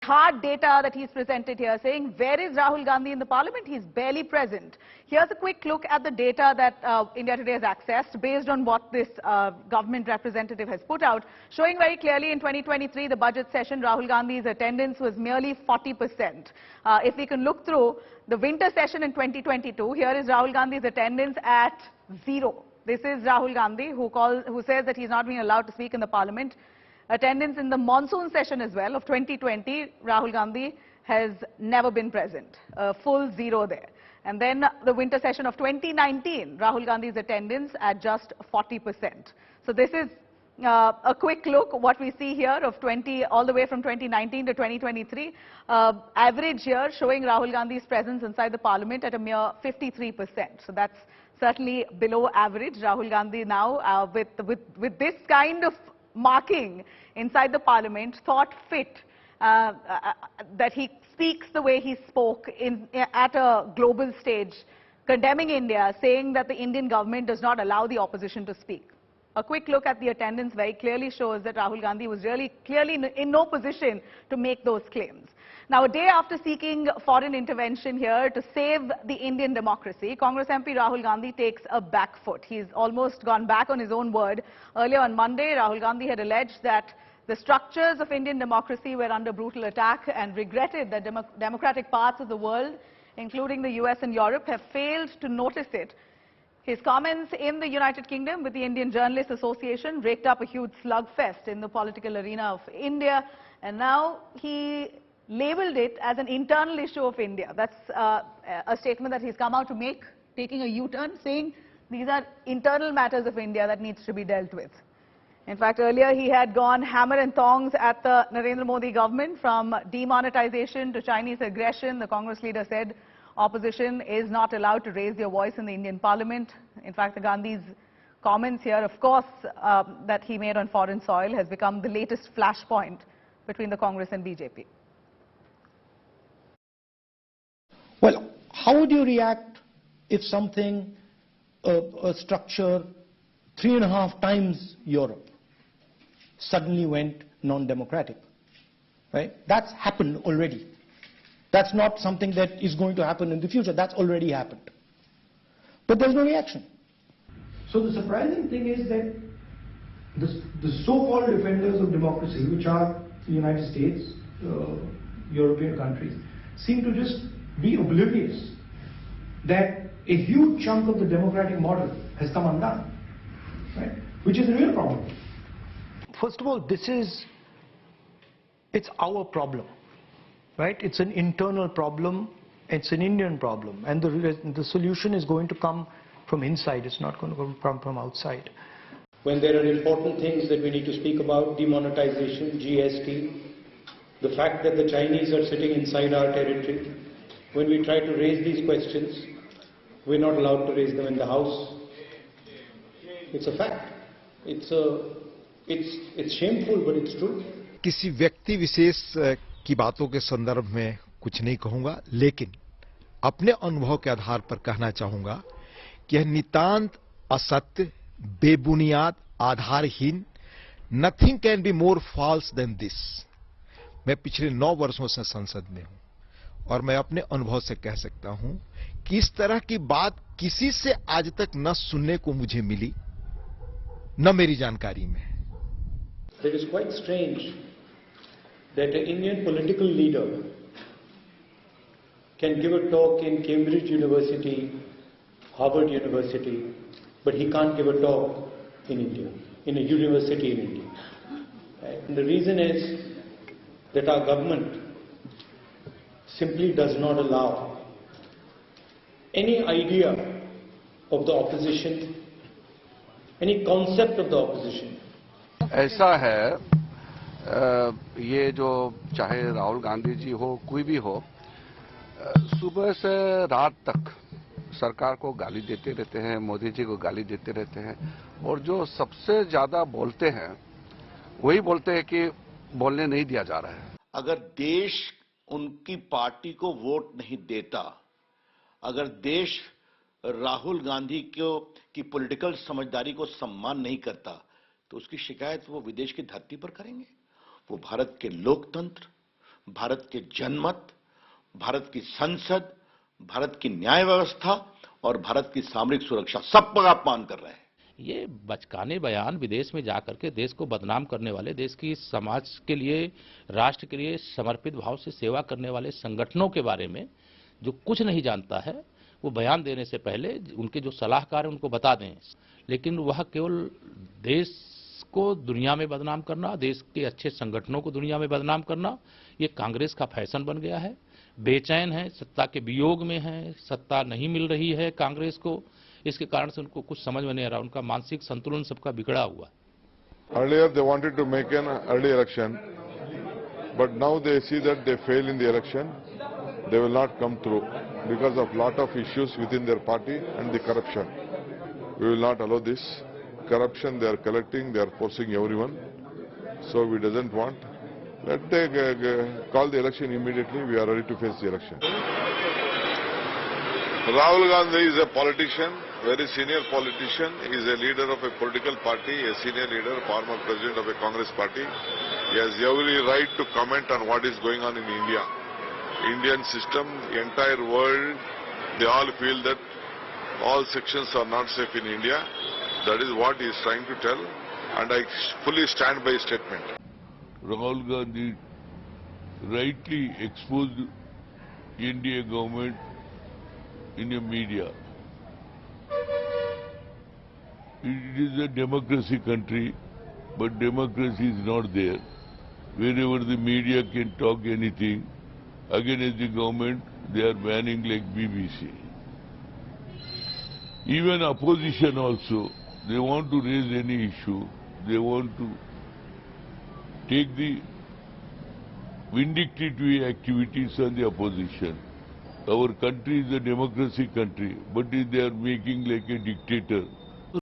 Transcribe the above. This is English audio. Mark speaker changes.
Speaker 1: hard data that he's presented here, saying, where is Rahul Gandhi in the parliament? He's barely present. Here's a quick look at the data that India Today has accessed based on what this government representative has put out, showing very clearly in 2023, the budget session, Rahul Gandhi's attendance was merely 40%. If we can look through the winter session in 2022, here is Rahul Gandhi's attendance at 0. This is Rahul Gandhi who says that he's not being allowed to speak in the parliament. Attendance in the monsoon session as well of 2020, Rahul Gandhi has never been present, full 0 there. And then the winter session of 2019, Rahul Gandhi's attendance at just 40%. So this is a quick look what we see here of all the way from 2019 to 2023. Average year showing Rahul Gandhi's presence inside the parliament at a mere 53%. So that's certainly below average. Rahul Gandhi now with this kind of marking inside the parliament thought fit that he speaks the way he spoke at a global stage, condemning India, saying that the Indian government does not allow the opposition to speak. A quick look at the attendance very clearly shows that Rahul Gandhi was really clearly in no position to make those claims. Now, a day after seeking foreign intervention here to save the Indian democracy, Congress MP Rahul Gandhi takes a back foot. He's almost gone back on his own word. Earlier on Monday, Rahul Gandhi had alleged that the structures of Indian democracy were under brutal attack and regretted that democratic parts of the world, including the US and Europe, have failed to notice it. His comments in the United Kingdom with the Indian Journalists Association raked up a huge slugfest in the political arena of India, and now he labelled it as an internal issue of India. That's a statement that he's come out to make, taking a U-turn, saying these are internal matters of India that needs to be dealt with. In fact, earlier he had gone hammer and tongs at the Narendra Modi government, from demonetization to Chinese aggression. The Congress leader said opposition is not allowed to raise their voice in the Indian parliament. In fact, the Gandhi's comments here, of course, that he made on foreign soil has become the latest flashpoint between the Congress and BJP.
Speaker 2: Well, how would you react if something, a structure 3.5 times Europe suddenly went non-democratic, right? That's happened already. That's not something that is going to happen in the future. That's already happened. But there's no reaction.
Speaker 3: So the surprising thing is that the so-called defenders of democracy, which are the United States, European countries, seem to just be oblivious that a huge chunk of the democratic model has come undone, right? Which is a real problem.
Speaker 4: First of all, it's our problem, right? It's an internal problem, it's an Indian problem, and the solution is going to come from inside, it's not going to come from outside.
Speaker 5: When there are important things that we need to speak about, demonetization, GST, the fact that the Chinese are sitting inside our territory, when we try to raise these questions, we're not allowed to raise them in the House. It's a fact. It's shameful, but it's true.
Speaker 6: किसी व्यक्ति विशेष की बातों के संदर्भ में कुछ नहीं कहूंगा, लेकिन अपने अनुभव के आधार पर कहना चाहूंगा कि यह नितांत असत्य, बेबुनियाद, आधारहीन, nothing can be more false than this. मैं पिछले 9 वर्षों से संसद में हूं और मैं अपने अनुभव से कह सकता हूं कि इस तरह की बात किसी से आज तक न सुनने को मुझे मिली, न मेरी जानकारी में।
Speaker 5: It is quite strange that an Indian political leader can give a talk in Cambridge University, Harvard University, but he can't give a talk in India, in a university in India. Right? And the reason is that our government simply does not allow any idea of the opposition, any concept of the opposition.
Speaker 7: ऐसा है, ये जो चाहे राहुल गांधी जी हो, कोई भी हो, सुबह से रात तक सरकार को गाली देते रहते हैं, मोदी जी को गाली देते रहते हैं, और जो सबसे ज्यादा बोलते हैं वही बोलते हैं कि बोलने नहीं दिया जा रहा है।
Speaker 8: अगर देश उनकी पार्टी को वोट नहीं देता, अगर देश राहुल गांधी की पॉलिटिकल समझदारी को सम्मान नहीं करता, तो उसकी शिकायत वो विदेश की धरती पर करेंगे। वो भारत के लोकतंत्र, भारत के जनमत, भारत की संसद, भारत की न्याय व्यवस्था और भारत की सामरिक सुरक्षा सब पर अपमान कर रहे हैं।
Speaker 9: ये बचकाने बयान विदेश में जाकर के देश को बदनाम करने वाले, देश की समाज के लिए, राष्ट्र के लिए समर्पित भाव से सेवा करने वाले संगठनों के बारे में जो कुछ नहीं जानता है, वो बयान देने से पहले उनके जो सलाहकार हैं उनको बता दें। लेकिन वह केवल देश को दुनिया में बदनाम करना, देश के अच्छे संगठनों को दुनिया में बदनाम करना, ये कांग्रेस का फैशन बन गया है। बेचैन है, सत्ता के वियोग में है, सत्ता नहीं मिल रही है कांग्रेस को, इसके कारण से उनको कुछ समझ में नहीं आ रहा, उनका मानसिक संतुलन सबका बिगड़ा हुआ।
Speaker 10: Earlier they wanted to make an early election, but now they see that they fail in the election, they will not come through because of lot of issues within their party and the corruption. We will not allow this corruption. They are collecting, they are forcing everyone, so we doesn't want. Let they call the election immediately. We are ready to face the election. Rahul Gandhi is a politician, very senior politician. He is a leader of a political party, a senior leader, former president of a Congress party. He has every right to comment on what is going on in India. Indian system, the entire world, they all feel that all sections are not safe in India. That is what he is trying to tell, and I fully stand by his statement.
Speaker 11: Rahul Gandhi rightly exposed India government in the media. It is a democracy country, but democracy is not there. Wherever the media can talk anything against the government, they are banning like BBC. Even opposition also, they want to raise any issue, they want to take the vindictive activities on the opposition. Our country is a democracy country, but they are making like a dictator.